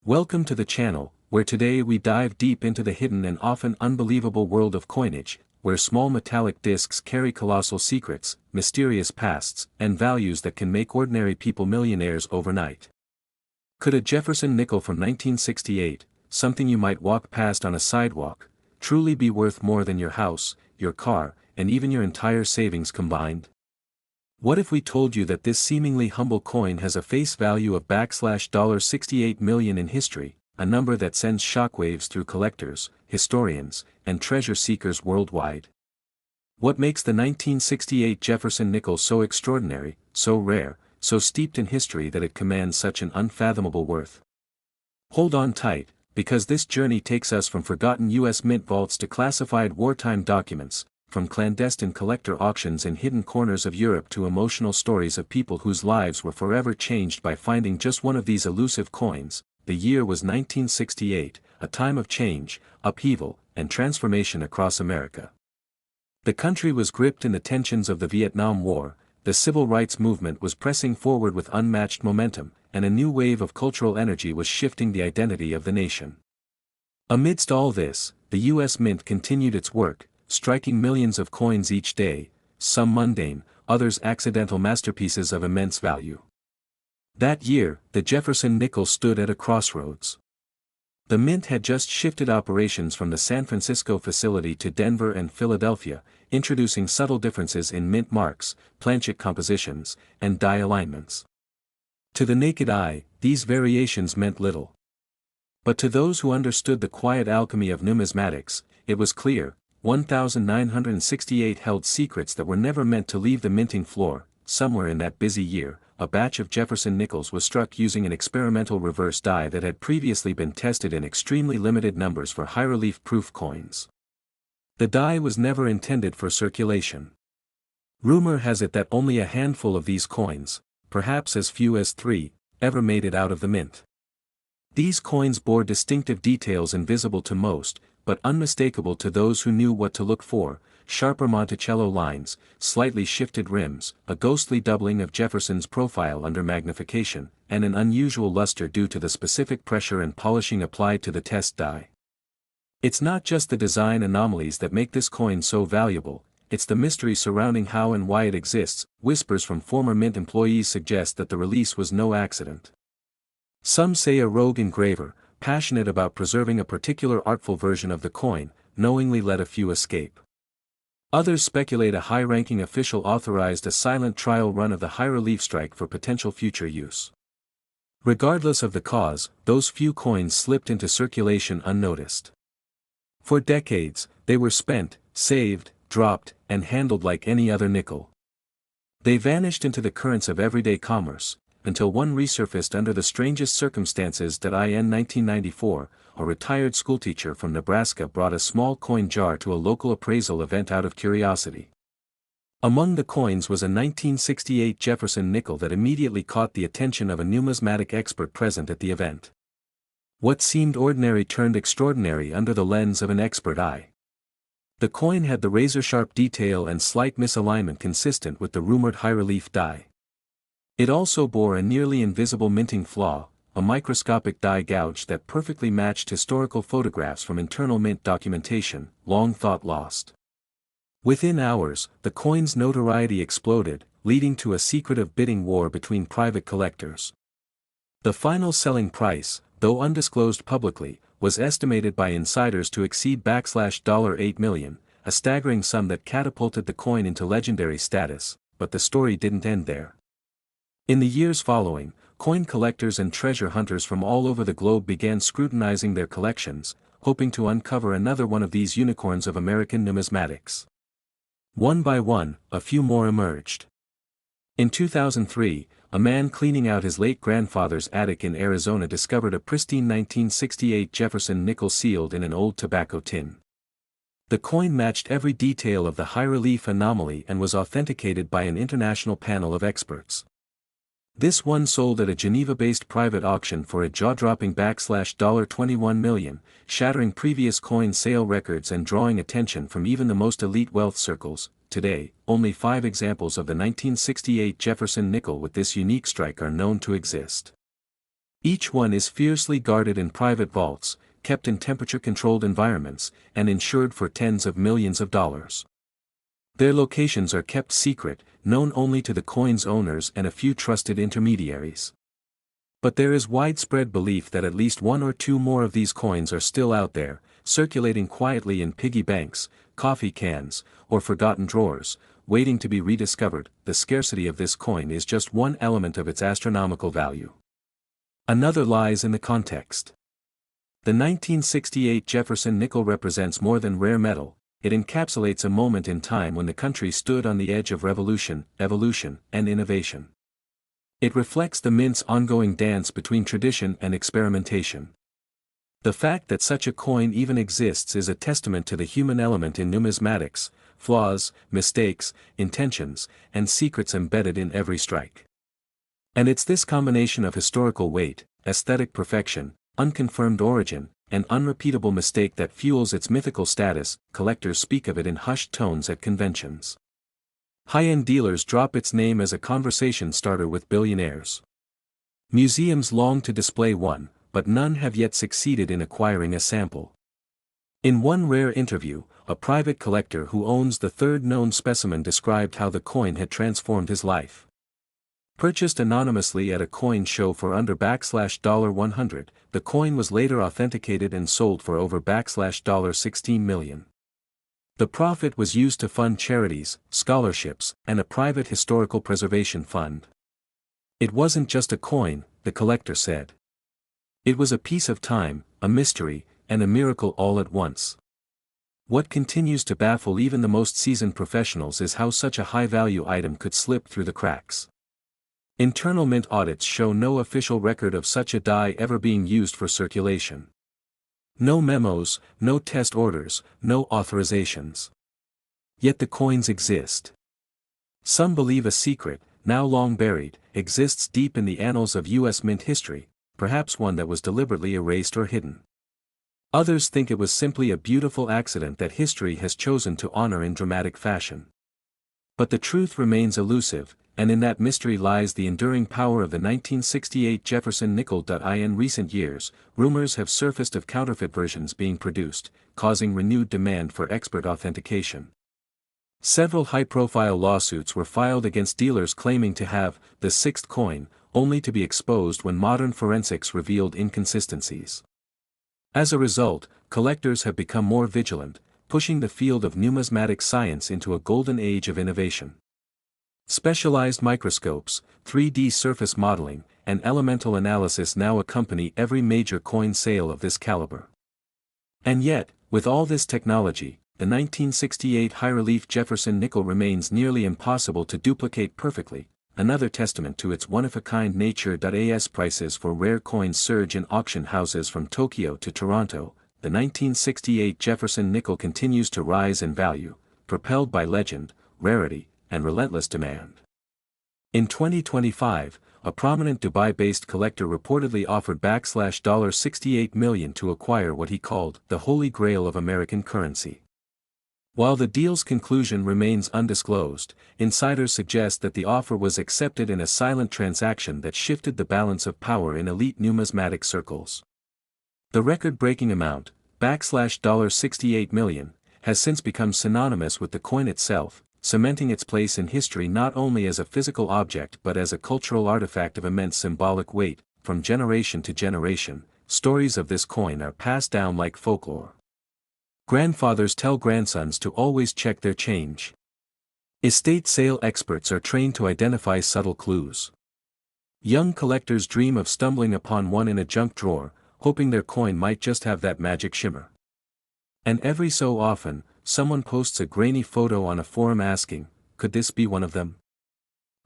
Welcome to the channel, where today we dive deep into the hidden and often unbelievable world of coinage, where small metallic discs carry colossal secrets, mysterious pasts, and values that can make ordinary people millionaires overnight. Could a Jefferson nickel from 1968, something you might walk past on a sidewalk, truly be worth more than your house, your car, and even your entire savings combined? What if we told you that this seemingly humble coin has a face value of $68 million in history, a number that sends shockwaves through collectors, historians, and treasure seekers worldwide? What makes the 1968 Jefferson nickel so extraordinary, so rare, so steeped in history that it commands such an unfathomable worth? Hold on tight, because this journey takes us from forgotten U.S. mint vaults to classified wartime documents, from clandestine collector auctions in hidden corners of Europe to emotional stories of people whose lives were forever changed by finding just one of these elusive coins. The year was 1968, a time of change, upheaval, and transformation across America. The country was gripped in the tensions of the Vietnam War, the civil rights movement was pressing forward with unmatched momentum, and a new wave of cultural energy was shifting the identity of the nation. Amidst all this, the U.S. Mint continued its work, striking millions of coins each day, some mundane, others accidental masterpieces of immense value. That year, the Jefferson nickel stood at a crossroads. The Mint had just shifted operations from the San Francisco facility to Denver and Philadelphia, introducing subtle differences in mint marks, planchet compositions, and die alignments. To the naked eye, these variations meant little. But to those who understood the quiet alchemy of numismatics, it was clear. 1,968 held secrets that were never meant to leave the minting floor. Somewhere in that busy year, a batch of Jefferson nickels was struck using an experimental reverse die that had previously been tested in extremely limited numbers for high-relief-proof coins. The die was never intended for circulation. Rumor has it that only a handful of these coins, perhaps as few as 3, ever made it out of the mint. These coins bore distinctive details invisible to most, but unmistakable to those who knew what to look for: sharper Monticello lines, slightly shifted rims, a ghostly doubling of Jefferson's profile under magnification, and an unusual luster due to the specific pressure and polishing applied to the test die. It's not just the design anomalies that make this coin so valuable, it's the mystery surrounding how and why it exists. Whispers from former Mint employees suggest that the release was no accident. Some say a rogue engraver, passionate about preserving a particular artful version of the coin, knowingly let a few escape. Others speculate a high-ranking official authorized a silent trial run of the high-relief strike for potential future use. Regardless of the cause, those few coins slipped into circulation unnoticed. For decades, they were spent, saved, dropped, and handled like any other nickel. They vanished into the currents of everyday commerce, until one resurfaced under the strangest circumstances. In 1994, a retired schoolteacher from Nebraska brought a small coin jar to a local appraisal event out of curiosity. Among the coins was a 1968 Jefferson nickel that immediately caught the attention of a numismatic expert present at the event. What seemed ordinary turned extraordinary under the lens of an expert eye. The coin had the razor-sharp detail and slight misalignment consistent with the rumored high-relief die. It also bore a nearly invisible minting flaw, a microscopic die gouge that perfectly matched historical photographs from internal mint documentation, long thought lost. Within hours, the coin's notoriety exploded, leading to a secretive bidding war between private collectors. The final selling price, though undisclosed publicly, was estimated by insiders to exceed $8 million, a staggering sum that catapulted the coin into legendary status. But the story didn't end there. In the years following, coin collectors and treasure hunters from all over the globe began scrutinizing their collections, hoping to uncover another one of these unicorns of American numismatics. One by one, a few more emerged. In 2003, a man cleaning out his late grandfather's attic in Arizona discovered a pristine 1968 Jefferson nickel sealed in an old tobacco tin. The coin matched every detail of the high-relief anomaly and was authenticated by an international panel of experts. This one sold at a Geneva-based private auction for a jaw-dropping $21 million, shattering previous coin sale records and drawing attention from even the most elite wealth circles. Today, only 5 examples of the 1968 Jefferson nickel with this unique strike are known to exist. Each one is fiercely guarded in private vaults, kept in temperature-controlled environments, and insured for tens of millions of dollars. Their locations are kept secret, known only to the coin's owners and a few trusted intermediaries. But there is widespread belief that at least one or two more of these coins are still out there, circulating quietly in piggy banks, coffee cans, or forgotten drawers, waiting to be rediscovered. The scarcity of this coin is just one element of its astronomical value. Another lies in the context. The 1968 Jefferson nickel represents more than rare metal. It encapsulates a moment in time when the country stood on the edge of revolution, evolution, and innovation. It reflects the mint's ongoing dance between tradition and experimentation. The fact that such a coin even exists is a testament to the human element in numismatics, flaws, mistakes, intentions, and secrets embedded in every strike. And it's this combination of historical weight, aesthetic perfection, unconfirmed origin, and unrepeatable mistake that fuels its mythical status. Collectors speak of it in hushed tones at conventions. High-end dealers drop its name as a conversation starter with billionaires. Museums long to display one, but none have yet succeeded in acquiring a sample. In one rare interview, a private collector who owns the third known specimen described how the coin had transformed his life. Purchased anonymously at a coin show for under $100, the coin was later authenticated and sold for over $16 million. The profit was used to fund charities, scholarships, and a private historical preservation fund. It wasn't just a coin, the collector said. It was a piece of time, a mystery, and a miracle all at once. What continues to baffle even the most seasoned professionals is how such a high-value item could slip through the cracks. Internal mint audits show no official record of such a die ever being used for circulation. No memos, no test orders, no authorizations. Yet the coins exist. Some believe a secret, now long buried, exists deep in the annals of U.S. mint history, perhaps one that was deliberately erased or hidden. Others think it was simply a beautiful accident that history has chosen to honor in dramatic fashion. But the truth remains elusive, and in that mystery lies the enduring power of the 1968 Jefferson nickel. In recent years, rumors have surfaced of counterfeit versions being produced, causing renewed demand for expert authentication. Several high-profile lawsuits were filed against dealers claiming to have the sixth coin, only to be exposed when modern forensics revealed inconsistencies. As a result, collectors have become more vigilant, pushing the field of numismatic science into a golden age of innovation. Specialized microscopes, 3D surface modeling, and elemental analysis now accompany every major coin sale of this caliber. And yet, with all this technology, the 1968 high-relief Jefferson nickel remains nearly impossible to duplicate perfectly, another testament to its one-of-a-kind nature. As prices for rare coins surge in auction houses from Tokyo to Toronto, the 1968 Jefferson nickel continues to rise in value, propelled by legend, rarity, and relentless demand. In 2025, a prominent Dubai-based collector reportedly offered $68 million to acquire what he called the Holy Grail of American currency. While the deal's conclusion remains undisclosed, insiders suggest that the offer was accepted in a silent transaction that shifted the balance of power in elite numismatic circles. The record-breaking amount, $68 million, has since become synonymous with the coin itself, cementing its place in history not only as a physical object but as a cultural artifact of immense symbolic weight. From generation to generation, stories of this coin are passed down like folklore. Grandfathers tell grandsons to always check their change. Estate sale experts are trained to identify subtle clues. Young collectors dream of stumbling upon one in a junk drawer, hoping their coin might just have that magic shimmer. And every so often, someone posts a grainy photo on a forum asking, could this be one of them?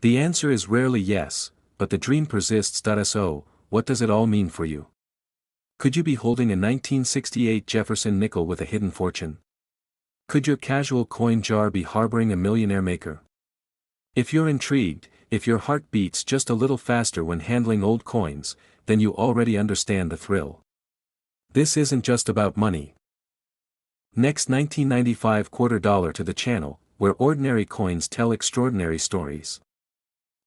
The answer is rarely yes, but the dream persists. So, what does it all mean for you? Could you be holding a 1968 Jefferson nickel with a hidden fortune? Could your casual coin jar be harboring a millionaire maker? If you're intrigued, if your heart beats just a little faster when handling old coins, then you already understand the thrill. This isn't just about money. Next, 1995 $quarter to the channel, where ordinary coins tell extraordinary stories.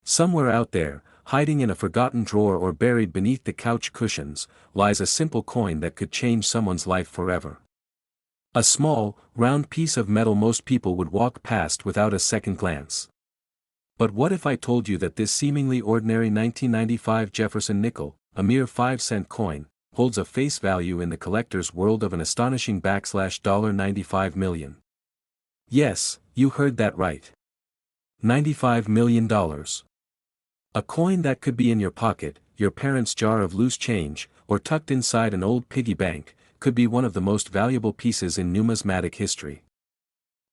Somewhere out there, hiding in a forgotten drawer or buried beneath the couch cushions, lies a simple coin that could change someone's life forever. A small, round piece of metal most people would walk past without a second glance. But what if I told you that this seemingly ordinary 1995 Jefferson nickel, a mere 5-cent coin, holds a face value in the collector's world of an astonishing $95 million? Yes, you heard that right. $95 million. A coin that could be in your pocket, your parents' jar of loose change, or tucked inside an old piggy bank, could be one of the most valuable pieces in numismatic history.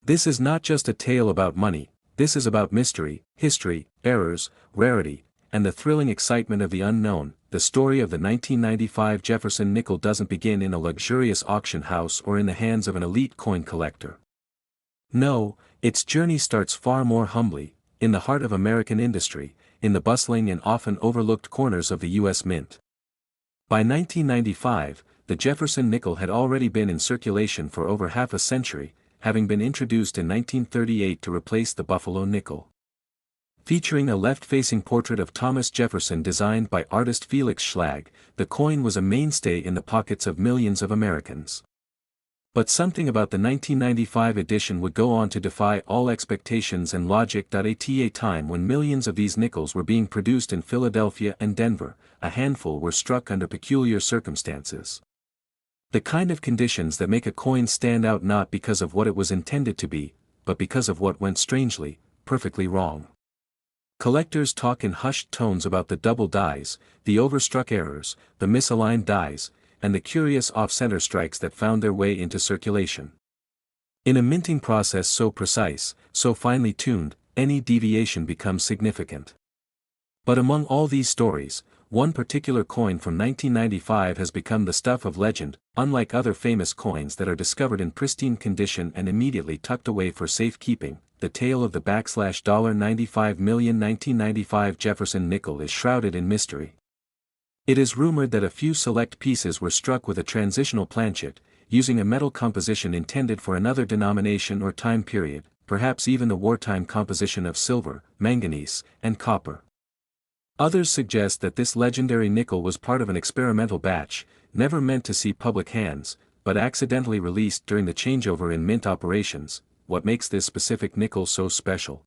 This is not just a tale about money. This is about mystery, history, errors, rarity, and the thrilling excitement of the unknown. The story of the 1995 Jefferson nickel doesn't begin in a luxurious auction house or in the hands of an elite coin collector. No, its journey starts far more humbly, in the heart of American industry, in the bustling and often overlooked corners of the U.S. Mint. By 1995, the Jefferson nickel had already been in circulation for over half a century, having been introduced in 1938 to replace the Buffalo nickel. Featuring a left-facing portrait of Thomas Jefferson designed by artist Felix Schlag, the coin was a mainstay in the pockets of millions of Americans. But something about the 1995 edition would go on to defy all expectations and logic. At a time when millions of these nickels were being produced in Philadelphia and Denver, a handful were struck under peculiar circumstances. The kind of conditions that make a coin stand out not because of what it was intended to be, but because of what went strangely, perfectly wrong. Collectors talk in hushed tones about the double dies, the overstruck errors, the misaligned dies, and the curious off-center strikes that found their way into circulation. In a minting process so precise, so finely tuned, any deviation becomes significant. But among all these stories, one particular coin from 1995 has become the stuff of legend. Unlike other famous coins that are discovered in pristine condition and immediately tucked away for safekeeping, the tale of the $95 million 1995 Jefferson nickel is shrouded in mystery. It is rumored that a few select pieces were struck with a transitional planchet, using a metal composition intended for another denomination or time period, perhaps even the wartime composition of silver, manganese, and copper. Others suggest that this legendary nickel was part of an experimental batch, never meant to see public hands, but accidentally released during the changeover in mint operations. What makes this specific nickel so special?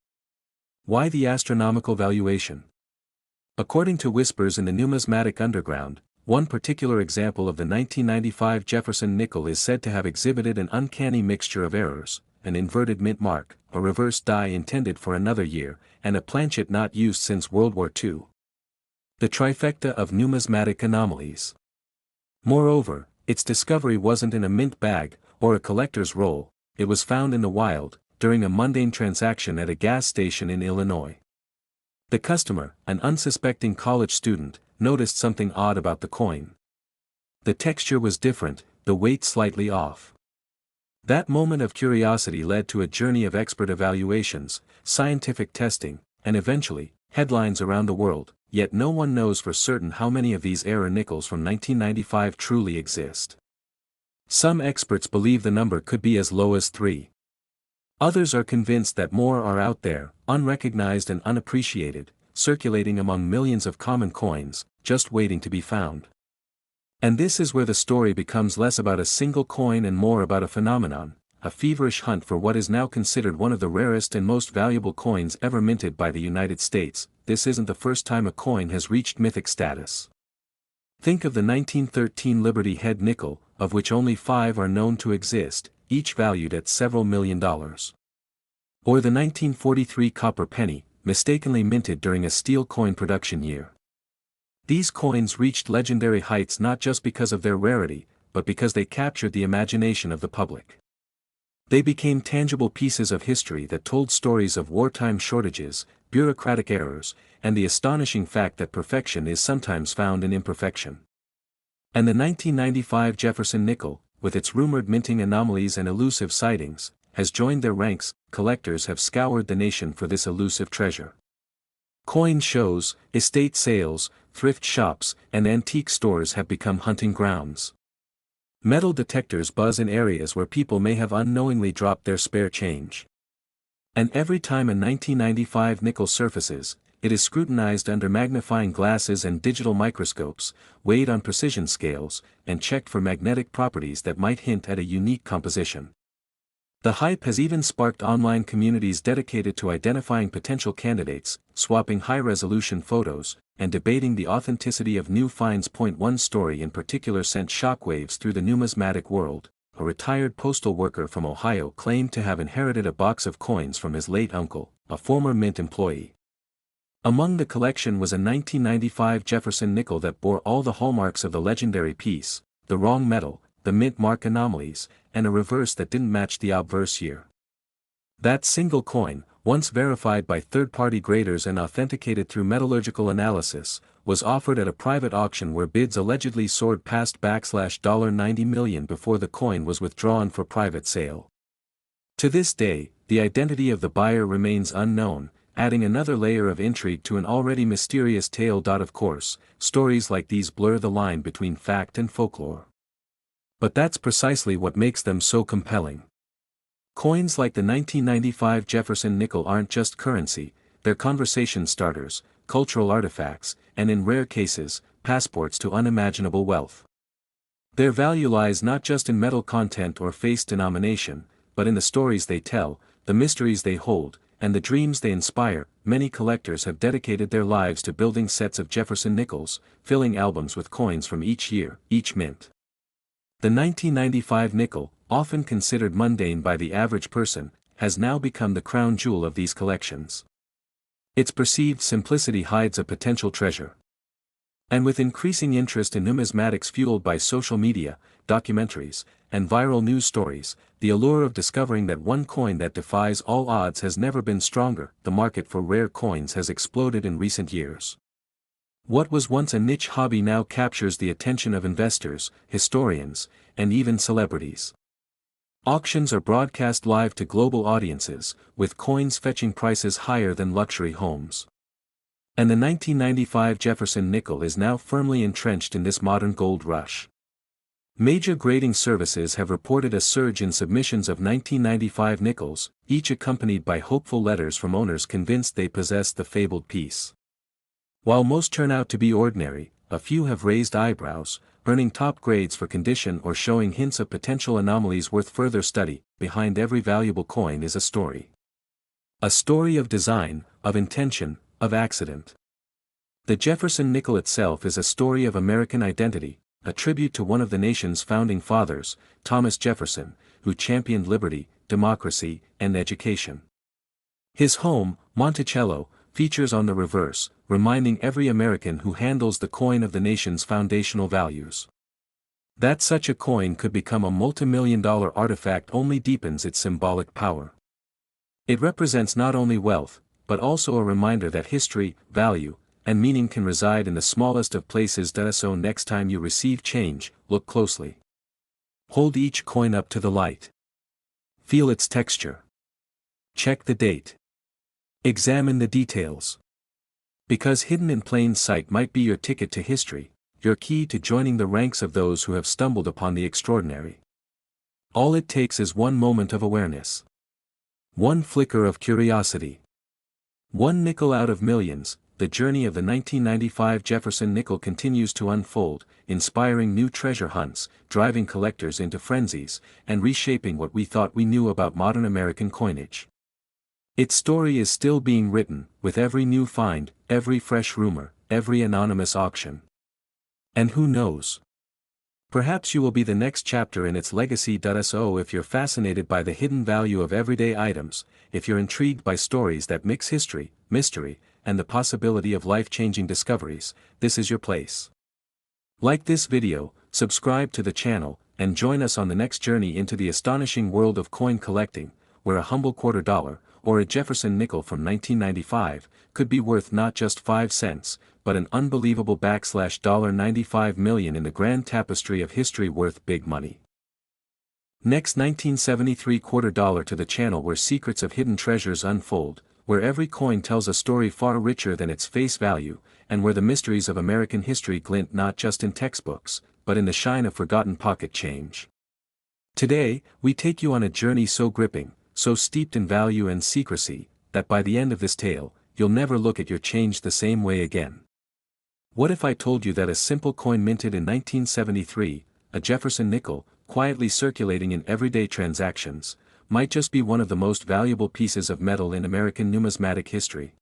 Why the astronomical valuation? According to whispers in the numismatic underground, one particular example of the 1995 Jefferson nickel is said to have exhibited an uncanny mixture of errors: an inverted mint mark, a reverse die intended for another year, and a planchet not used since World War II. The trifecta of numismatic anomalies. Moreover, its discovery wasn't in a mint bag, or a collector's roll. It was found in the wild, during a mundane transaction at a gas station in Illinois. The customer, an unsuspecting college student, noticed something odd about the coin. The texture was different, the weight slightly off. That moment of curiosity led to a journey of expert evaluations, scientific testing, and eventually, headlines around the world. Yet no one knows for certain how many of these error nickels from 1995 truly exist. Some experts believe the number could be as low as 3. Others are convinced that more are out there, unrecognized and unappreciated, circulating among millions of common coins, just waiting to be found. And this is where the story becomes less about a single coin and more about a phenomenon, a feverish hunt for what is now considered one of the rarest and most valuable coins ever minted by the United States. This isn't the first time a coin has reached mythic status. Think of the 1913 Liberty Head nickel, of which only 5 are known to exist, each valued at several $1 million. Or the 1943 copper penny, mistakenly minted during a steel coin production year. These coins reached legendary heights not just because of their rarity, but because they captured the imagination of the public. They became tangible pieces of history that told stories of wartime shortages, bureaucratic errors, and the astonishing fact that perfection is sometimes found in imperfection. And the 1995 Jefferson nickel, with its rumored minting anomalies and elusive sightings, has joined their ranks. Collectors have scoured the nation for this elusive treasure. Coin shows, estate sales, thrift shops, and antique stores have become hunting grounds. Metal detectors buzz in areas where people may have unknowingly dropped their spare change. And every time a 1995 nickel surfaces, it is scrutinized under magnifying glasses and digital microscopes, weighed on precision scales, and checked for magnetic properties that might hint at a unique composition. The hype has even sparked online communities dedicated to identifying potential candidates, swapping high-resolution photos, and debating the authenticity of new finds. One story in particular sent shockwaves through the numismatic world. A retired postal worker from Ohio claimed to have inherited a box of coins from his late uncle, a former mint employee. Among the collection was a 1995 Jefferson nickel that bore all the hallmarks of the legendary piece: the wrong metal, the mint mark anomalies, and a reverse that didn't match the obverse year. That single coin, once verified by third-party graders and authenticated through metallurgical analysis, was offered at a private auction where bids allegedly soared past $90 million before the coin was withdrawn for private sale. To this day, the identity of the buyer remains unknown, adding another layer of intrigue to an already mysterious tale. Of course, stories like these blur the line between fact and folklore. But that's precisely what makes them so compelling. Coins like the 1995 Jefferson nickel aren't just currency, they're conversation starters, cultural artifacts, and in rare cases, passports to unimaginable wealth. Their value lies not just in metal content or face denomination, but in the stories they tell, the mysteries they hold, and the dreams they inspire. Many collectors have dedicated their lives to building sets of Jefferson nickels, filling albums with coins from each year, each mint. The 1995 nickel, often considered mundane by the average person, has now become the crown jewel of these collections. Its perceived simplicity hides a potential treasure. And with increasing interest in numismatics fueled by social media, documentaries, and viral news stories, the allure of discovering that one coin that defies all odds has never been stronger. The market for rare coins has exploded in recent years. What was once a niche hobby now captures the attention of investors, historians, and even celebrities. Auctions are broadcast live to global audiences, with coins fetching prices higher than luxury homes. And the 1995 Jefferson nickel is now firmly entrenched in this modern gold rush. Major grading services have reported a surge in submissions of 1995 nickels, each accompanied by hopeful letters from owners convinced they possess the fabled piece. While most turn out to be ordinary, a few have raised eyebrows, earning top grades for condition or showing hints of potential anomalies worth further study. Behind every valuable coin is a story. A story of design, of intention, of accident. The Jefferson nickel itself is a story of American identity, a tribute to one of the nation's founding fathers, Thomas Jefferson, who championed liberty, democracy, and education. His home, Monticello, features on the reverse, reminding every American who handles the coin of the nation's foundational values. That such a coin could become a multi-million-dollar artifact only deepens its symbolic power. It represents not only wealth, but also a reminder that history, value, and meaning can reside in the smallest of places. So next time you receive change, look closely. Hold each coin up to the light. Feel its texture. Check the date. Examine the details. Because hidden in plain sight might be your ticket to history, your key to joining the ranks of those who have stumbled upon the extraordinary. All it takes is one moment of awareness. One flicker of curiosity. One nickel out of millions. The journey of the 1995 Jefferson nickel continues to unfold, inspiring new treasure hunts, driving collectors into frenzies, and reshaping what we thought we knew about modern American coinage. Its story is still being written, with every new find, every fresh rumor, every anonymous auction. And who knows? Perhaps you will be the next chapter in its legacy. So if you're fascinated by the hidden value of everyday items, if you're intrigued by stories that mix history, mystery, and the possibility of life-changing discoveries, this is your place. Like this video, subscribe to the channel, and join us on the next journey into the astonishing world of coin collecting, where a humble $quarter, or a Jefferson nickel from 1995, could be worth not just 5 cents, but an unbelievable $95 million in the grand tapestry of history worth big money. Next 1973 $quarter to the channel where secrets of hidden treasures unfold, where every coin tells a story far richer than its face value, and where the mysteries of American history glint not just in textbooks, but in the shine of forgotten pocket change. Today, we take you on a journey so gripping, so steeped in value and secrecy, that by the end of this tale, you'll never look at your change the same way again. What if I told you that a simple coin minted in 1973, a Jefferson nickel, quietly circulating in everyday transactions, might just be one of the most valuable pieces of metal in American numismatic history?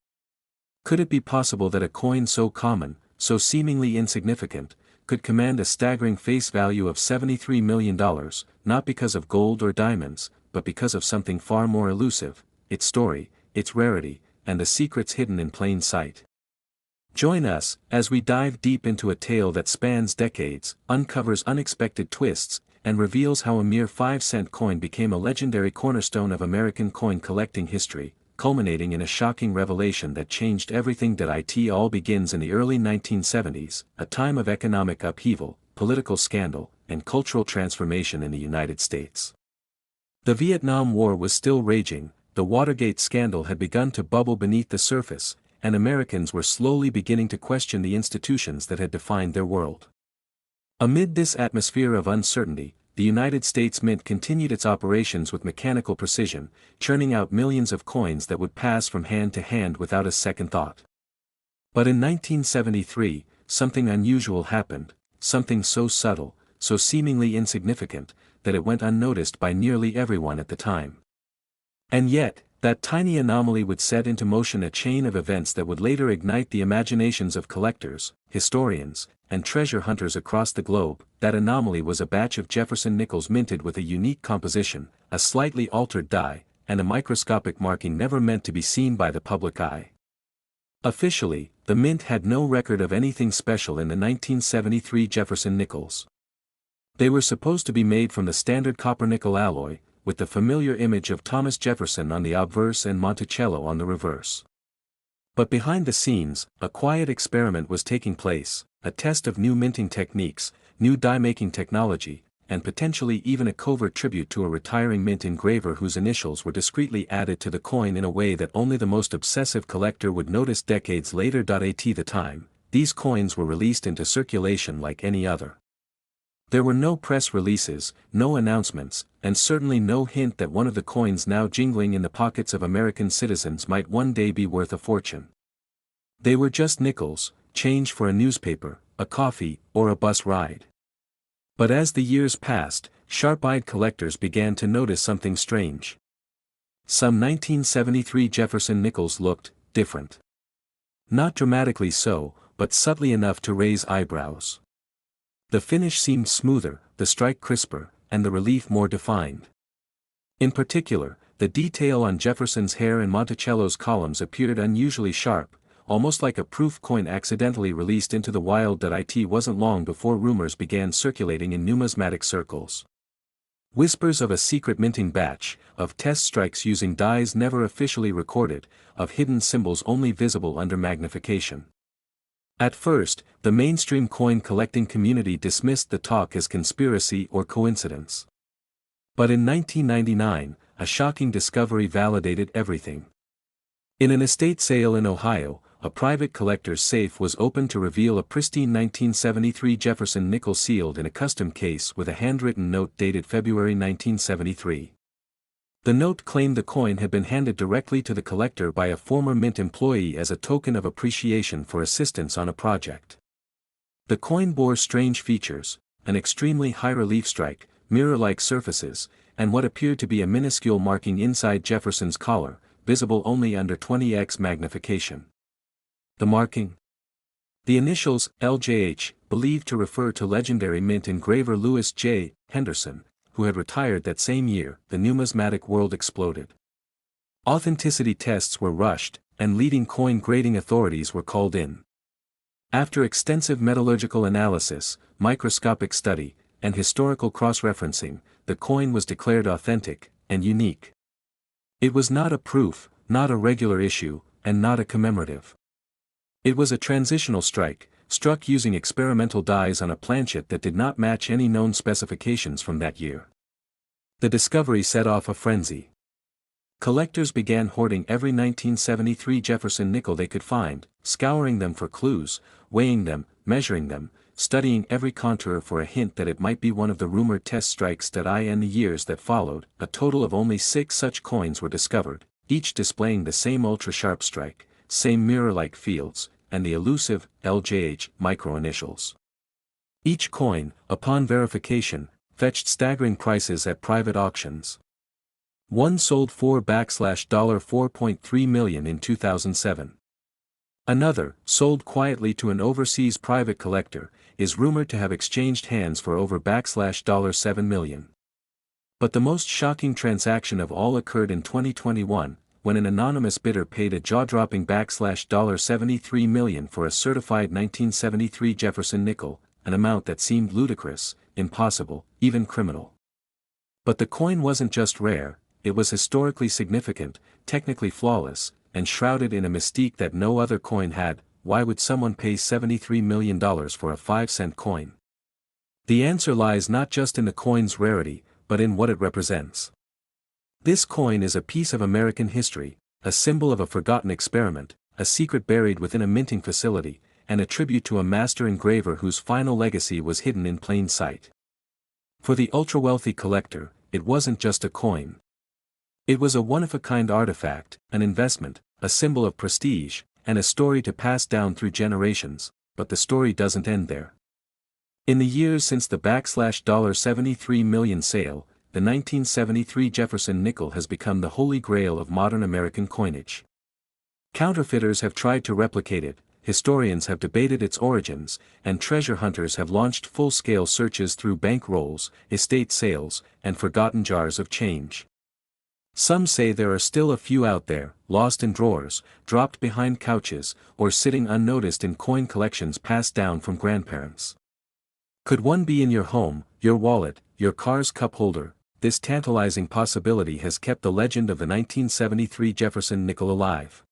Could it be possible that a coin so common, so seemingly insignificant, could command a staggering face value of $73 million, not because of gold or diamonds, but because of something far more elusive, its story, its rarity, and the secrets hidden in plain sight? Join us, as we dive deep into a tale that spans decades, uncovers unexpected twists, and reveals how a mere 5-cent coin became a legendary cornerstone of American coin collecting history, culminating in a shocking revelation that changed everything. It all begins in the early 1970s, a time of economic upheaval, political scandal, and cultural transformation in the United States. The Vietnam War was still raging, the Watergate scandal had begun to bubble beneath the surface, and Americans were slowly beginning to question the institutions that had defined their world. Amid this atmosphere of uncertainty, the United States Mint continued its operations with mechanical precision, churning out millions of coins that would pass from hand to hand without a second thought. But in 1973, something unusual happened, something so subtle, so seemingly insignificant, that it went unnoticed by nearly everyone at the time. And yet, that tiny anomaly would set into motion a chain of events that would later ignite the imaginations of collectors, historians, and treasure hunters across the globe. That anomaly was a batch of Jefferson nickels minted with a unique composition, a slightly altered die, and a microscopic marking never meant to be seen by the public eye. Officially, the mint had no record of anything special in the 1973 Jefferson nickels. They were supposed to be made from the standard copper-nickel alloy, with the familiar image of Thomas Jefferson on the obverse and Monticello on the reverse. But behind the scenes, a quiet experiment was taking place, a test of new minting techniques, new die-making technology, and potentially even a covert tribute to a retiring mint engraver whose initials were discreetly added to the coin in a way that only the most obsessive collector would notice decades later. At the time, these coins were released into circulation like any other. There were no press releases, no announcements, and certainly no hint that one of the coins now jingling in the pockets of American citizens might one day be worth a fortune. They were just nickels, change for a newspaper, a coffee, or a bus ride. But as the years passed, sharp-eyed collectors began to notice something strange. Some 1973 Jefferson nickels looked different. Not dramatically so, but subtly enough to raise eyebrows. The finish seemed smoother, the strike crisper, and the relief more defined. In particular, the detail on Jefferson's hair and Monticello's columns appeared unusually sharp, almost like a proof coin accidentally released into the wild. It wasn't long before rumors began circulating in numismatic circles. Whispers of a secret minting batch, of test strikes using dies never officially recorded, of hidden symbols only visible under magnification. At first, the mainstream coin collecting community dismissed the talk as conspiracy or coincidence. But in 1999, a shocking discovery validated everything. In an estate sale in Ohio, a private collector's safe was opened to reveal a pristine 1973 Jefferson nickel sealed in a custom case with a handwritten note dated February 1973. The note claimed the coin had been handed directly to the collector by a former mint employee as a token of appreciation for assistance on a project. The coin bore strange features, an extremely high relief strike, mirror-like surfaces, and what appeared to be a minuscule marking inside Jefferson's collar, visible only under 20x magnification. The marking? The initials, LJH, believed to refer to legendary mint engraver Lewis J. Henderson, who had retired that same year. The numismatic world exploded. Authenticity tests were rushed, and leading coin grading authorities were called in. After extensive metallurgical analysis, microscopic study, and historical cross-referencing, the coin was declared authentic and unique. It was not a proof, not a regular issue, and not a commemorative. It was a transitional strike, struck using experimental dies on a planchet that did not match any known specifications from that year. The discovery set off a frenzy. Collectors began hoarding every 1973 Jefferson nickel they could find, scouring them for clues, weighing them, measuring them, studying every contour for a hint that it might be one of the rumored test strikes. In the years that followed, a total of only 6 such coins were discovered, each displaying the same ultra-sharp strike, same mirror-like fields, and the elusive LJH micro-initials. Each coin, upon verification, fetched staggering prices at private auctions. One sold for $4.3 million in 2007. Another, sold quietly to an overseas private collector, is rumored to have exchanged hands for over $7 million. But the most shocking transaction of all occurred in 2021, when an anonymous bidder paid a jaw-dropping $73 million for a certified 1973 Jefferson nickel, an amount that seemed ludicrous, impossible, even criminal. But the coin wasn't just rare, it was historically significant, technically flawless, and shrouded in a mystique that no other coin had. Why would someone pay $73 million for a 5-cent coin? The answer lies not just in the coin's rarity, but in what it represents. This coin is a piece of American history, a symbol of a forgotten experiment, a secret buried within a minting facility, and a tribute to a master engraver whose final legacy was hidden in plain sight. For the ultra-wealthy collector, it wasn't just a coin. It was a one-of-a-kind artifact, an investment, a symbol of prestige, and a story to pass down through generations, but the story doesn't end there. In the years since the $73 million sale, the 1973 Jefferson nickel has become the holy grail of modern American coinage. Counterfeiters have tried to replicate it, historians have debated its origins, and treasure hunters have launched full-scale searches through bank rolls, estate sales, and forgotten jars of change. Some say there are still a few out there, lost in drawers, dropped behind couches, or sitting unnoticed in coin collections passed down from grandparents. Could one be in your home, your wallet, your car's cup holder? This tantalizing possibility has kept the legend of the 1973 Jefferson nickel alive.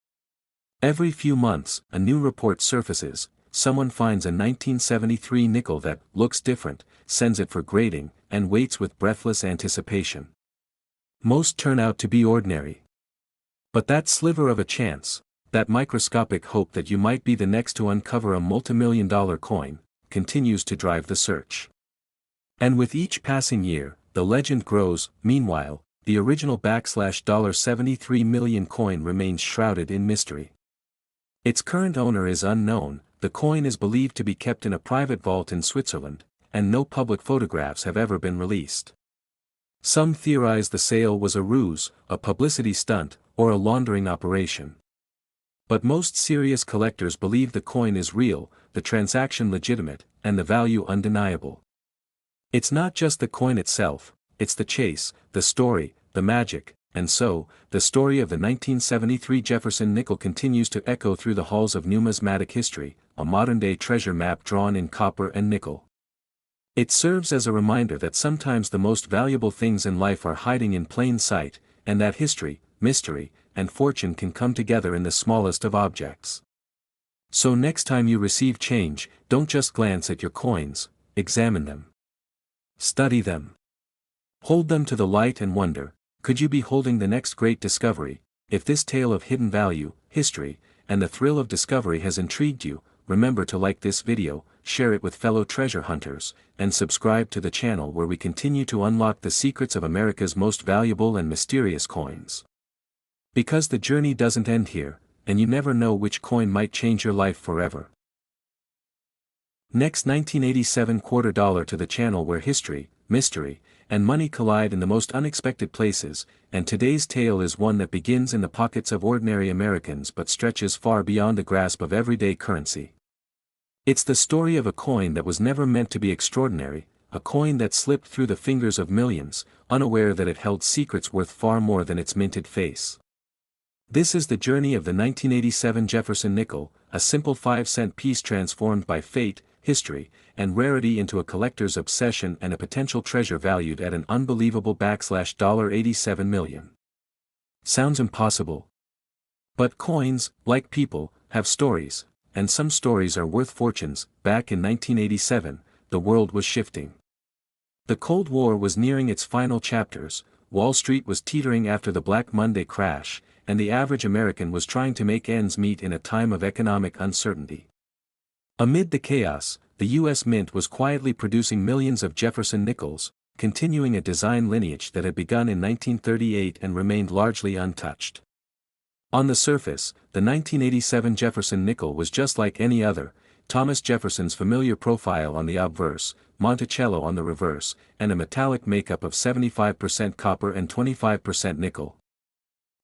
Every few months, a new report surfaces, someone finds a 1973 nickel that looks different, sends it for grading, and waits with breathless anticipation. Most turn out to be ordinary. But that sliver of a chance, that microscopic hope that you might be the next to uncover a multimillion-dollar coin, continues to drive the search. And with each passing year, the legend grows. Meanwhile, the original $73 million coin remains shrouded in mystery. Its current owner is unknown, the coin is believed to be kept in a private vault in Switzerland, and no public photographs have ever been released. Some theorize the sale was a ruse, a publicity stunt, or a laundering operation. But most serious collectors believe the coin is real, the transaction legitimate, and the value undeniable. It's not just the coin itself, it's the chase, the story, the magic, and so, the story of the 1973 Jefferson nickel continues to echo through the halls of numismatic history, a modern-day treasure map drawn in copper and nickel. It serves as a reminder that sometimes the most valuable things in life are hiding in plain sight, and that history, mystery, and fortune can come together in the smallest of objects. So next time you receive change, don't just glance at your coins, examine them. Study them. Hold them to the light and wonder, could you be holding the next great discovery? If this tale of hidden value, history, and the thrill of discovery has intrigued you, remember to like this video, share it with fellow treasure hunters, and subscribe to the channel where we continue to unlock the secrets of America's most valuable and mysterious coins. Because the journey doesn't end here, and you never know which coin might change your life forever. Next, 1987 quarter dollar to the channel where history, mystery, and money collide in the most unexpected places, and today's tale is one that begins in the pockets of ordinary Americans but stretches far beyond the grasp of everyday currency. It's the story of a coin that was never meant to be extraordinary, a coin that slipped through the fingers of millions, unaware that it held secrets worth far more than its minted face. This is the journey of the 1987 Jefferson nickel, a simple 5-cent piece transformed by fate, history, and rarity into a collector's obsession and a potential treasure valued at an unbelievable $87 million. Sounds impossible. But coins, like people, have stories, and some stories are worth fortunes. Back in 1987, the world was shifting. The Cold War was nearing its final chapters, Wall Street was teetering after the Black Monday crash, and the average American was trying to make ends meet in a time of economic uncertainty. Amid the chaos, the U.S. Mint was quietly producing millions of Jefferson nickels, continuing a design lineage that had begun in 1938 and remained largely untouched. On the surface, the 1987 Jefferson nickel was just like any other, Thomas Jefferson's familiar profile on the obverse, Monticello on the reverse, and a metallic makeup of 75% copper and 25% nickel.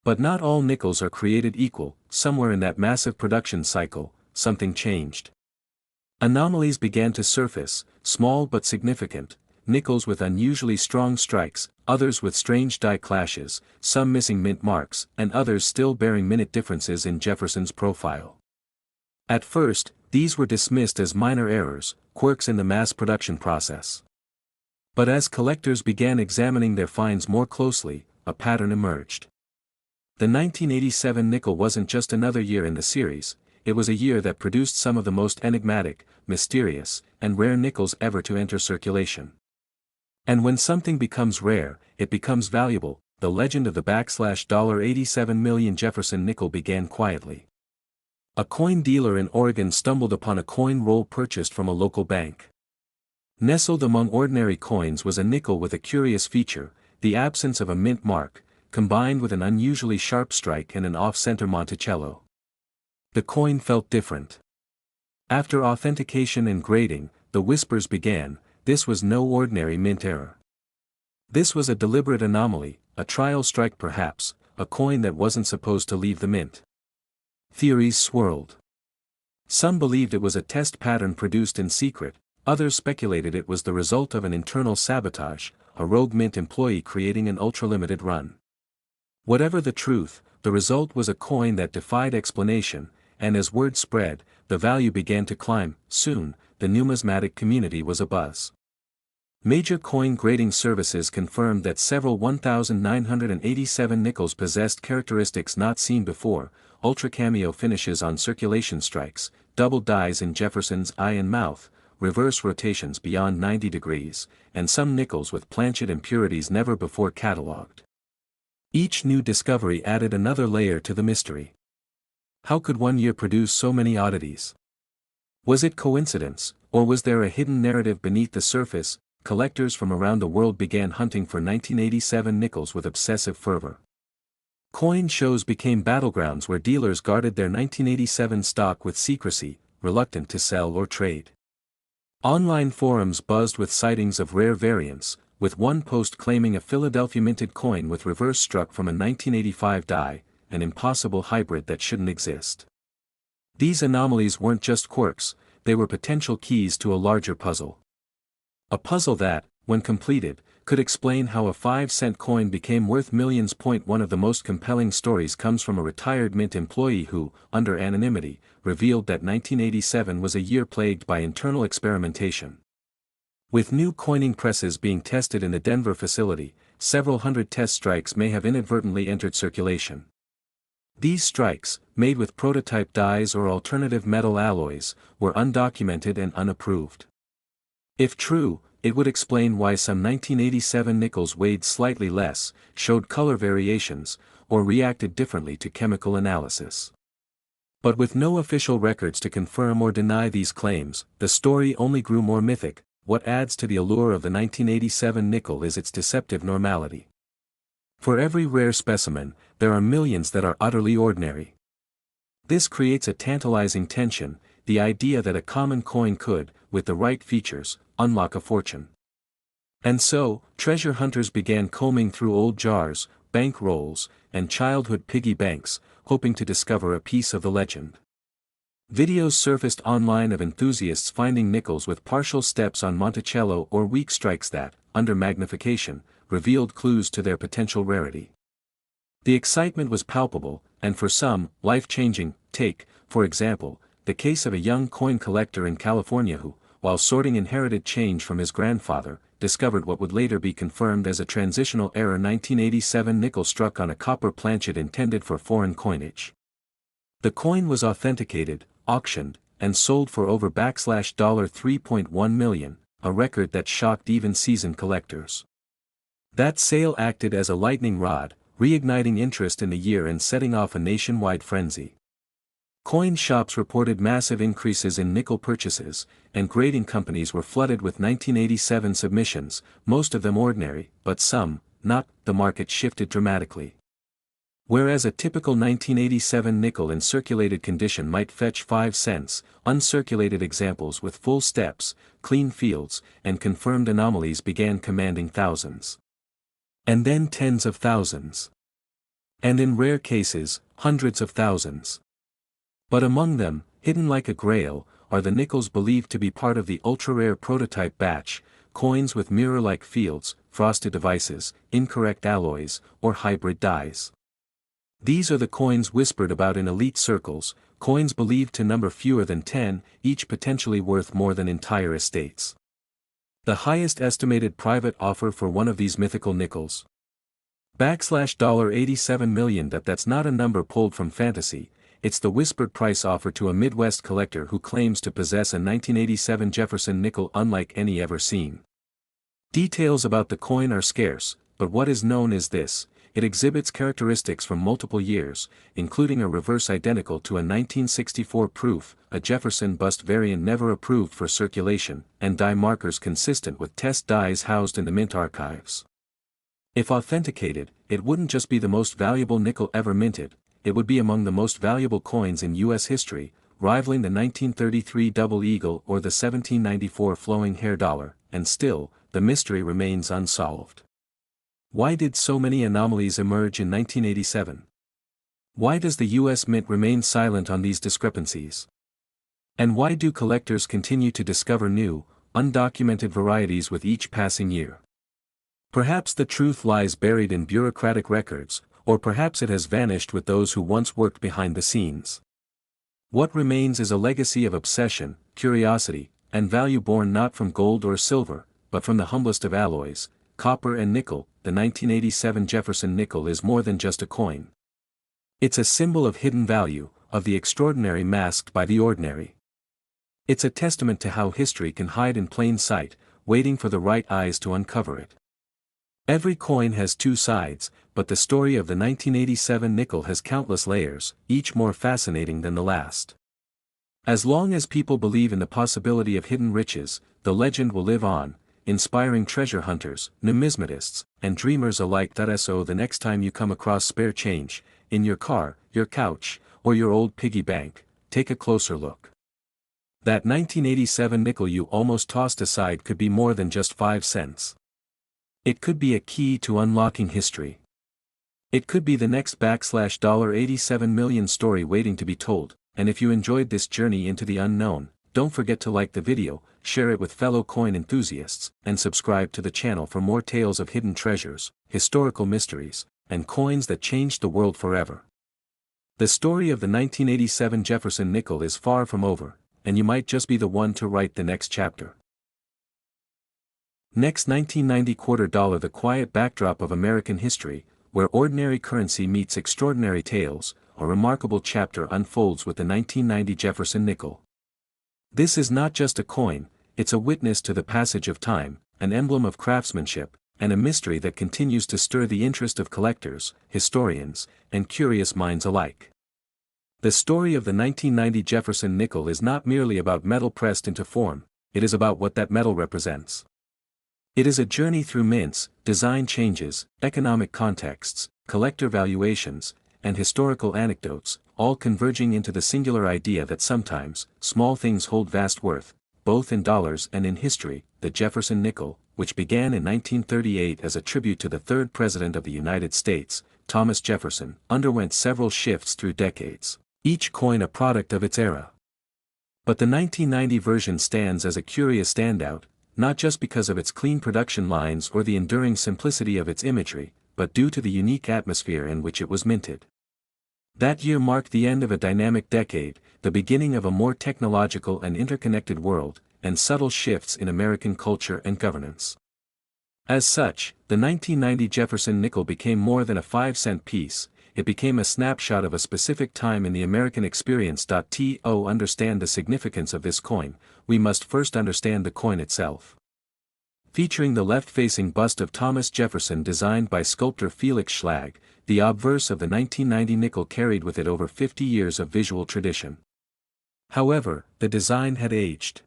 But not all nickels are created equal. Somewhere in that massive production cycle, something changed. Anomalies began to surface, small but significant, nickels with unusually strong strikes, others with strange die clashes, some missing mint marks, and others still bearing minute differences in Jefferson's profile. At first, these were dismissed as minor errors, quirks in the mass production process. But as collectors began examining their finds more closely, a pattern emerged. The 1987 nickel wasn't just another year in the series, it was a year that produced some of the most enigmatic, mysterious, and rare nickels ever to enter circulation. And when something becomes rare, it becomes valuable. The legend of the $87 million Jefferson nickel began quietly. A coin dealer in Oregon stumbled upon a coin roll purchased from a local bank. Nestled among ordinary coins was a nickel with a curious feature, the absence of a mint mark, combined with an unusually sharp strike and an off-center Monticello. The coin felt different. After authentication and grading, the whispers began, this was no ordinary mint error. This was a deliberate anomaly, a trial strike perhaps, a coin that wasn't supposed to leave the mint. Theories swirled. Some believed it was a test pattern produced in secret, others speculated it was the result of an internal sabotage, a rogue mint employee creating an ultra-limited run. Whatever the truth, the result was a coin that defied explanation, and as word spread, the value began to climb. Soon, the numismatic community was abuzz. Major coin grading services confirmed that several 1,987 nickels possessed characteristics not seen before, ultra-cameo finishes on circulation strikes, double dies in Jefferson's eye and mouth, reverse rotations beyond 90 degrees, and some nickels with planchet impurities never before catalogued. Each new discovery added another layer to the mystery. How could one year produce so many oddities? Was it coincidence, or was there a hidden narrative beneath the surface? Collectors from around the world began hunting for 1987 nickels with obsessive fervor. Coin shows became battlegrounds where dealers guarded their 1987 stock with secrecy, reluctant to sell or trade. Online forums buzzed with sightings of rare variants, with one post claiming a Philadelphia minted coin with reverse struck from a 1985 die, an impossible hybrid that shouldn't exist. These anomalies weren't just quirks, they were potential keys to a larger puzzle. A puzzle that, when completed, could explain how a 5-cent coin became worth millions. One of the most compelling stories comes from a retired mint employee who, under anonymity, revealed that 1987 was a year plagued by internal experimentation. With new coining presses being tested in the Denver facility, several hundred test strikes may have inadvertently entered circulation. These strikes, made with prototype dies or alternative metal alloys, were undocumented and unapproved. If true, it would explain why some 1987 nickels weighed slightly less, showed color variations, or reacted differently to chemical analysis. But with no official records to confirm or deny these claims, the story only grew more mythic. What adds to the allure of the 1987 nickel is its deceptive normality. For every rare specimen, there are millions that are utterly ordinary. This creates a tantalizing tension, the idea that a common coin could, with the right features, unlock a fortune. And so, treasure hunters began combing through old jars, bank rolls, and childhood piggy banks, hoping to discover a piece of the legend. Videos surfaced online of enthusiasts finding nickels with partial steps on Monticello or weak strikes that, under magnification, revealed clues to their potential rarity. The excitement was palpable, and for some, life-changing. Take, for example, the case of a young coin collector in California who, while sorting inherited change from his grandfather, discovered what would later be confirmed as a transitional error 1987 nickel struck on a copper planchet intended for foreign coinage. The coin was authenticated, auctioned, and sold for over $3.1 million, a record that shocked even seasoned collectors. That sale acted as a lightning rod, reigniting interest in the year and setting off a nationwide frenzy. Coin shops reported massive increases in nickel purchases, and grading companies were flooded with 1987 submissions, most of them ordinary, but some, not. The market shifted dramatically. Whereas a typical 1987 nickel in circulated condition might fetch 5 cents, uncirculated examples with full steps, clean fields, and confirmed anomalies began commanding thousands. And then tens of thousands. And in rare cases, hundreds of thousands. But among them, hidden like a grail, are the nickels believed to be part of the ultra-rare prototype batch, coins with mirror-like fields, frosted devices, incorrect alloys, or hybrid dyes. These are the coins whispered about in elite circles, coins believed to number fewer than 10, each potentially worth more than entire estates. The highest estimated private offer for one of these mythical nickels. $87 million. That's not a number pulled from fantasy, it's the whispered price offer to a Midwest collector who claims to possess a 1987 Jefferson nickel unlike any ever seen. Details about the coin are scarce, but what is known is this: it exhibits characteristics from multiple years, including a reverse identical to a 1964 proof, a Jefferson bust variant never approved for circulation, and die markers consistent with test dies housed in the mint archives. If authenticated, it wouldn't just be the most valuable nickel ever minted, it would be among the most valuable coins in U.S. history, rivaling the 1933 double eagle or the 1794 flowing hair dollar, and still, the mystery remains unsolved. Why did so many anomalies emerge in 1987? Why does the U.S. Mint remain silent on these discrepancies? And why do collectors continue to discover new, undocumented varieties with each passing year? Perhaps the truth lies buried in bureaucratic records, or perhaps it has vanished with those who once worked behind the scenes. What remains is a legacy of obsession, curiosity, and value born not from gold or silver, but from the humblest of alloys, copper and nickel. The 1987 Jefferson nickel is more than just a coin. It's a symbol of hidden value, of the extraordinary masked by the ordinary. It's a testament to how history can hide in plain sight, waiting for the right eyes to uncover it. Every coin has two sides, but the story of the 1987 nickel has countless layers, each more fascinating than the last. As long as people believe in the possibility of hidden riches, the legend will live on, inspiring treasure hunters, numismatists, and dreamers alike. So the next time you come across spare change, in your car, your couch, or your old piggy bank, take a closer look. That 1987 nickel you almost tossed aside could be more than just 5 cents. It could be a key to unlocking history. It could be the next $87 million story waiting to be told, and if you enjoyed this journey into the unknown, don't forget to like the video, share it with fellow coin enthusiasts, and subscribe to the channel for more tales of hidden treasures, historical mysteries, and coins that changed the world forever. The story of the 1987 Jefferson nickel is far from over, and you might just be the one to write the next chapter. Next, 1990 quarter dollar, the quiet backdrop of American history, where ordinary currency meets extraordinary tales. A remarkable chapter unfolds with the 1990 Jefferson nickel. This is not just a coin, it's a witness to the passage of time, an emblem of craftsmanship, and a mystery that continues to stir the interest of collectors, historians, and curious minds alike. The story of the 1990 Jefferson nickel is not merely about metal pressed into form, it is about what that metal represents. It is a journey through mints, design changes, economic contexts, collector valuations, and historical anecdotes, all converging into the singular idea that sometimes, small things hold vast worth, both in dollars and in history. The Jefferson nickel, which began in 1938 as a tribute to the third President of the United States, Thomas Jefferson, underwent several shifts through decades, each coin a product of its era. But the 1990 version stands as a curious standout, not just because of its clean production lines or the enduring simplicity of its imagery, but due to the unique atmosphere in which it was minted. That year marked the end of a dynamic decade, the beginning of a more technological and interconnected world, and subtle shifts in American culture and governance. As such, the 1990 Jefferson nickel became more than a 5-cent piece, it became a snapshot of a specific time in the American experience. To understand the significance of this coin, we must first understand the coin itself. Featuring the left-facing bust of Thomas Jefferson designed by sculptor Felix Schlag, the obverse of the 1990 nickel carried with it over 50 years of visual tradition. However, the design had aged.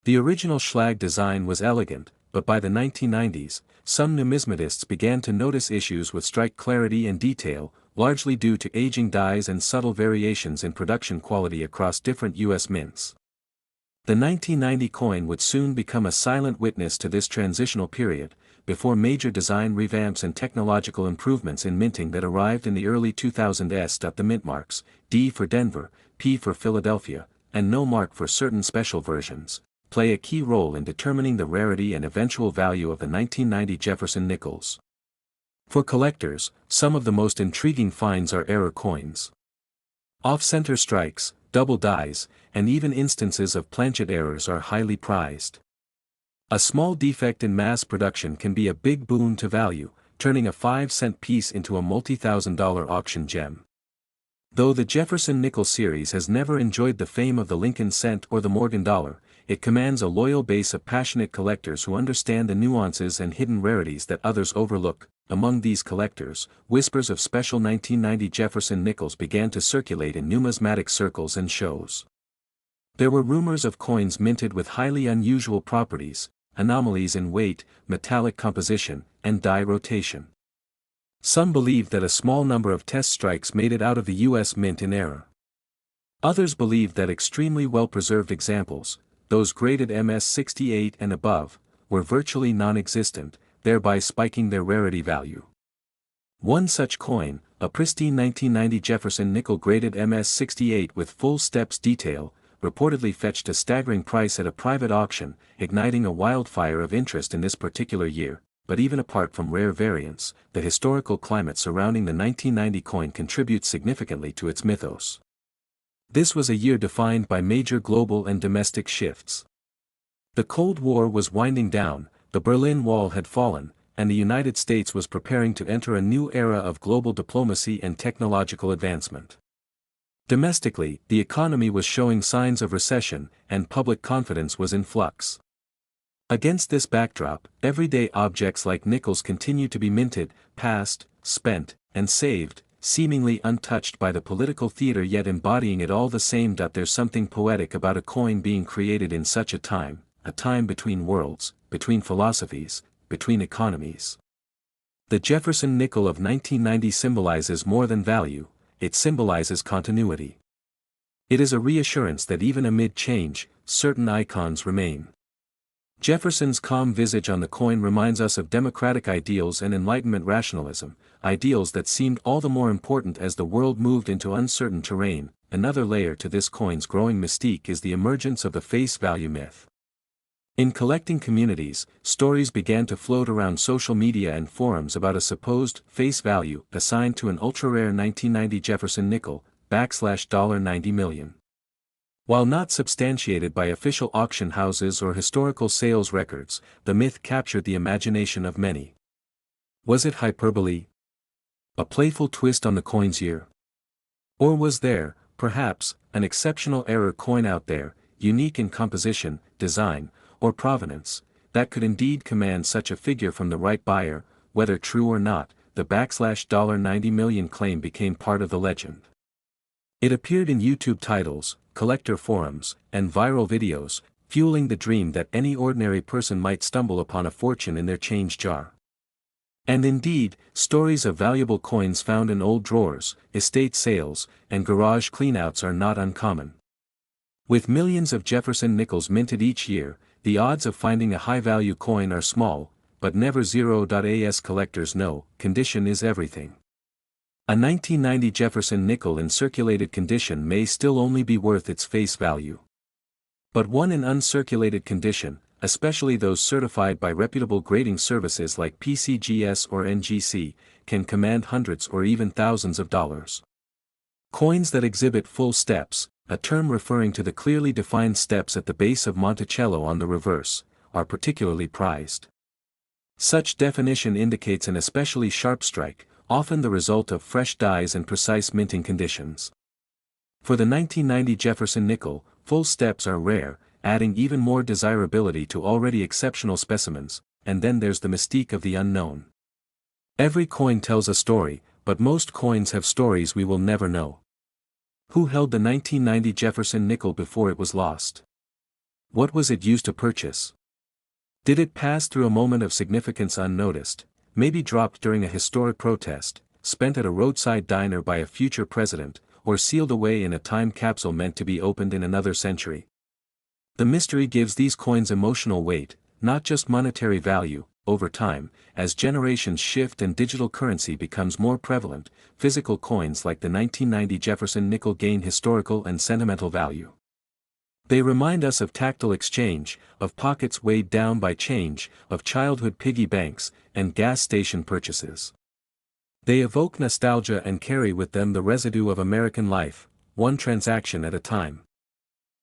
The original Schlag design was elegant, but by the 1990s, some numismatists began to notice issues with strike clarity and detail, largely due to aging dies and subtle variations in production quality across different U.S. mints. The 1990 coin would soon become a silent witness to this transitional period, before major design revamps and technological improvements in minting that arrived in the early 2000s. The mint marks, D for Denver, P for Philadelphia, and no mark for certain special versions, play a key role in determining the rarity and eventual value of the 1990 Jefferson nickels. For collectors, some of the most intriguing finds are error coins. Off-center strikes, double dies, and even instances of planchet errors are highly prized. A small defect in mass production can be a big boon to value, turning a 5-cent piece into a multi-thousand-dollar auction gem. Though the Jefferson nickel series has never enjoyed the fame of the Lincoln cent or the Morgan dollar, it commands a loyal base of passionate collectors who understand the nuances and hidden rarities that others overlook. Among these collectors, whispers of special 1990 Jefferson nickels began to circulate in numismatic circles and shows. There were rumors of coins minted with highly unusual properties, anomalies in weight, metallic composition, and die rotation. Some believed that a small number of test strikes made it out of the U.S. mint in error. Others believed that extremely well-preserved examples, those graded MS-68 and above, were virtually non-existent, thereby spiking their rarity value. One such coin, a pristine 1990 Jefferson nickel graded MS-68 with full steps detail, reportedly fetched a staggering price at a private auction, igniting a wildfire of interest in this particular year. But even apart from rare variants, the historical climate surrounding the 1990 coin contributes significantly to its mythos. This was a year defined by major global and domestic shifts. The Cold War was winding down, the Berlin Wall had fallen, and the United States was preparing to enter a new era of global diplomacy and technological advancement. Domestically, the economy was showing signs of recession, and public confidence was in flux. Against this backdrop, everyday objects like nickels continue to be minted, passed, spent, and saved, seemingly untouched by the political theater yet embodying it all the same. There's something poetic about a coin being created in such a time between worlds, between philosophies, between economies. The Jefferson nickel of 1990 symbolizes more than value, it symbolizes continuity. It is a reassurance that even amid change, certain icons remain. Jefferson's calm visage on the coin reminds us of democratic ideals and Enlightenment rationalism, ideals that seemed all the more important as the world moved into uncertain terrain. Another layer to this coin's growing mystique is the emergence of the face value myth. In collecting communities, stories began to float around social media and forums about a supposed face value assigned to an ultra-rare 1990 Jefferson nickel, $90 million. While not substantiated by official auction houses or historical sales records, the myth captured the imagination of many. Was it hyperbole? A playful twist on the coin's year? Or was there, perhaps, an exceptional error coin out there, unique in composition, design, or provenance, that could indeed command such a figure from the right buyer? Whether true or not, the $90 million claim became part of the legend. It appeared in YouTube titles, collector forums, and viral videos, fueling the dream that any ordinary person might stumble upon a fortune in their change jar. And indeed, stories of valuable coins found in old drawers, estate sales, and garage cleanouts are not uncommon. With millions of Jefferson nickels minted each year, the odds of finding a high-value coin are small, but never zero. As collectors know, condition is everything. A 1990 Jefferson nickel in circulated condition may still only be worth its face value. But one in uncirculated condition, especially those certified by reputable grading services like PCGS or NGC, can command hundreds or even thousands of dollars. Coins that exhibit full steps, a term referring to the clearly defined steps at the base of Monticello on the reverse, are particularly prized. Such definition indicates an especially sharp strike, often the result of fresh dies and precise minting conditions. For the 1990 Jefferson nickel, full steps are rare, adding even more desirability to already exceptional specimens, and then there's the mystique of the unknown. Every coin tells a story, but most coins have stories we will never know. Who held the 1990 Jefferson nickel before it was lost? What was it used to purchase? Did it pass through a moment of significance unnoticed, maybe dropped during a historic protest, spent at a roadside diner by a future president, or sealed away in a time capsule meant to be opened in another century. The mystery gives these coins emotional weight, not just monetary value. Over time, as generations shift and digital currency becomes more prevalent, physical coins like the 1990 Jefferson nickel gain historical and sentimental value. They remind us of tactile exchange, of pockets weighed down by change, of childhood piggy banks, and gas station purchases. They evoke nostalgia and carry with them the residue of American life, one transaction at a time.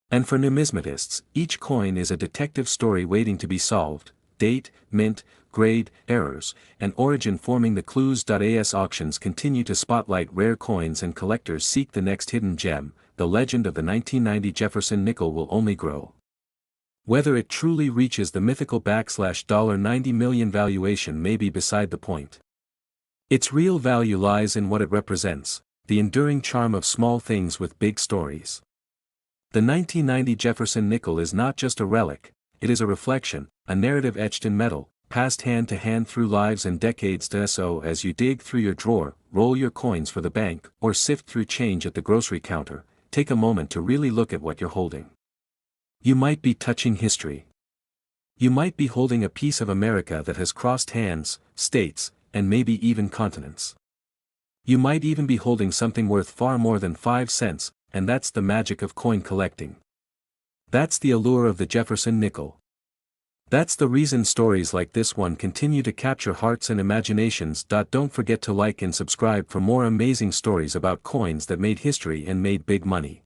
And for numismatists, each coin is a detective story waiting to be solved. Date, mint, grade, errors, and origin forming the clues. As auctions continue to spotlight rare coins and collectors seek the next hidden gem, the legend of the 1990 Jefferson nickel will only grow. Whether it truly reaches the mythical $90 million valuation may be beside the point. Its real value lies in what it represents, the enduring charm of small things with big stories. The 1990 Jefferson nickel is not just a relic, it is a reflection, a narrative etched in metal, passed hand to hand through lives and decades. So as you dig through your drawer, roll your coins for the bank, or sift through change at the grocery counter, take a moment to really look at what you're holding. You might be touching history. You might be holding a piece of America that has crossed hands, states, and maybe even continents. You might even be holding something worth far more than 5 cents, and that's the magic of coin collecting. That's the allure of the Jefferson nickel. That's the reason stories like this one continue to capture hearts and imaginations. Don't forget to like and subscribe for more amazing stories about coins that made history and made big money.